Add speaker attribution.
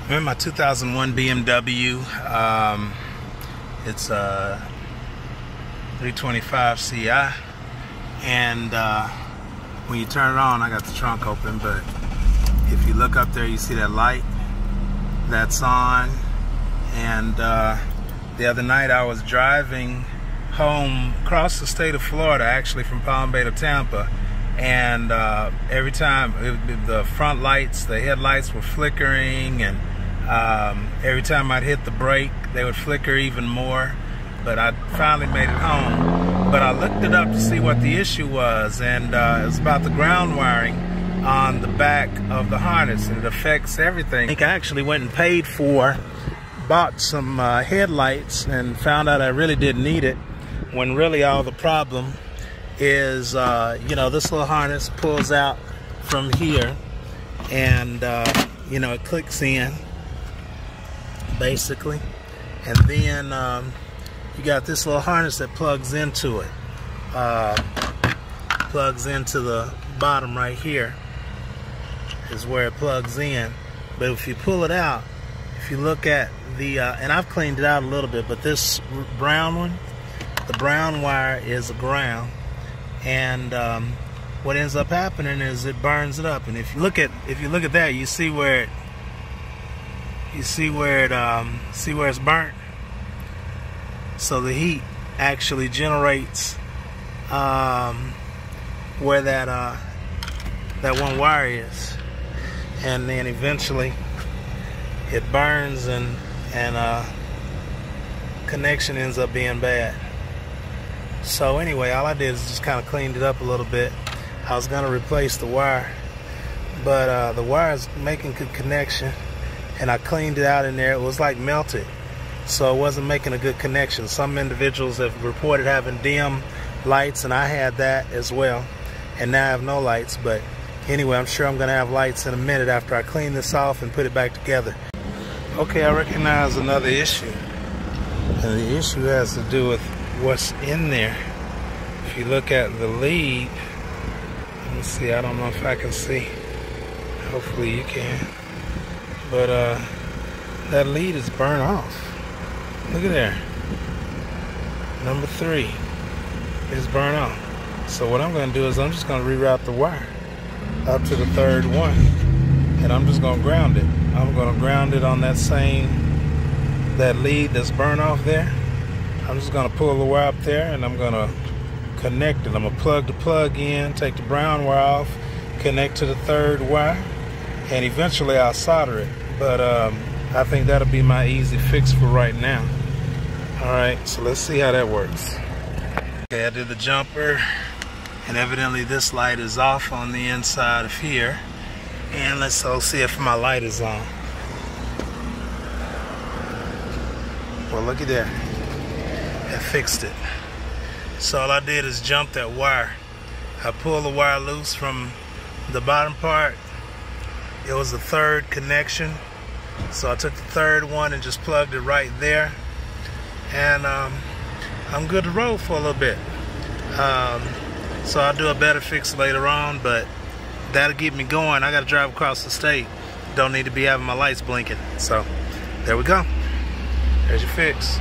Speaker 1: I'm in my 2001 BMW. It's a 325 Ci, and when you turn it on, I got the trunk open, but if you look up there, you see that light that's on. And the other night I was driving home across the state of Florida, actually from Palm Bay to Tampa, and every time the front lights, the headlights were flickering, and every time I'd hit the brake they would flicker even more. But I finally made it home, but I looked it up to see what the issue was, and it was about the ground wiring on the back of the harness, and it affects everything. I think I actually went and bought some headlights and found out I really didn't need it, when really all the problem is, you know, this little harness pulls out from here, and you know, it clicks in basically, and then you got this little harness that plugs into it, plugs into the bottom right here is where it plugs in. But if you pull it out, if you look at the and I've cleaned it out a little bit, but this brown one, the brown wire is a ground, and what ends up happening is it burns it up. And if you look at that, you see where it see where it's burnt. So the heat actually generates where that one wire is, and then eventually it burns, and connection ends up being bad. So anyway, all I did is just kind of cleaned it up a little bit. I was gonna replace the wire, but the wire is making good connection, and I cleaned it out in there. It was like melted, so it wasn't making a good connection. Some individuals have reported having dim lights, and I had that as well, and now I have no lights. But anyway, I'm sure I'm gonna have lights in a minute after I clean this off and put it back together. Okay, I recognize another issue, and the issue has to do with what's in there. If you look at the lead, let me see, I don't know if I can see, hopefully you can, but that lead is burnt off. Look at there, number 3 is burnt off. So what I'm going to do is I'm just going to reroute the wire up to the 3rd one, and I'm just going to ground it. I'm going to ground it on that lead that's burnt off there. I'm just going to pull the wire up there, and I'm going to connect it. I'm going to plug the plug in, take the brown wire off, connect to the 3rd wire, and eventually I'll solder it. But I think that'll be my easy fix for right now. Alright, so let's see how that works. Okay, I did the jumper, and evidently this light is off on the inside of here. And let's see if my light is on. Well, look at that. I fixed it. So all I did is jump that wire. I pulled the wire loose from the bottom part. It was the 3rd connection. So I took the 3rd one and just plugged it right there. And I'm good to roll for a little bit. So I'll do a better fix later on, but that'll get me going. I gotta drive across the state. Don't need to be having my lights blinking. So there we go. There's your fix.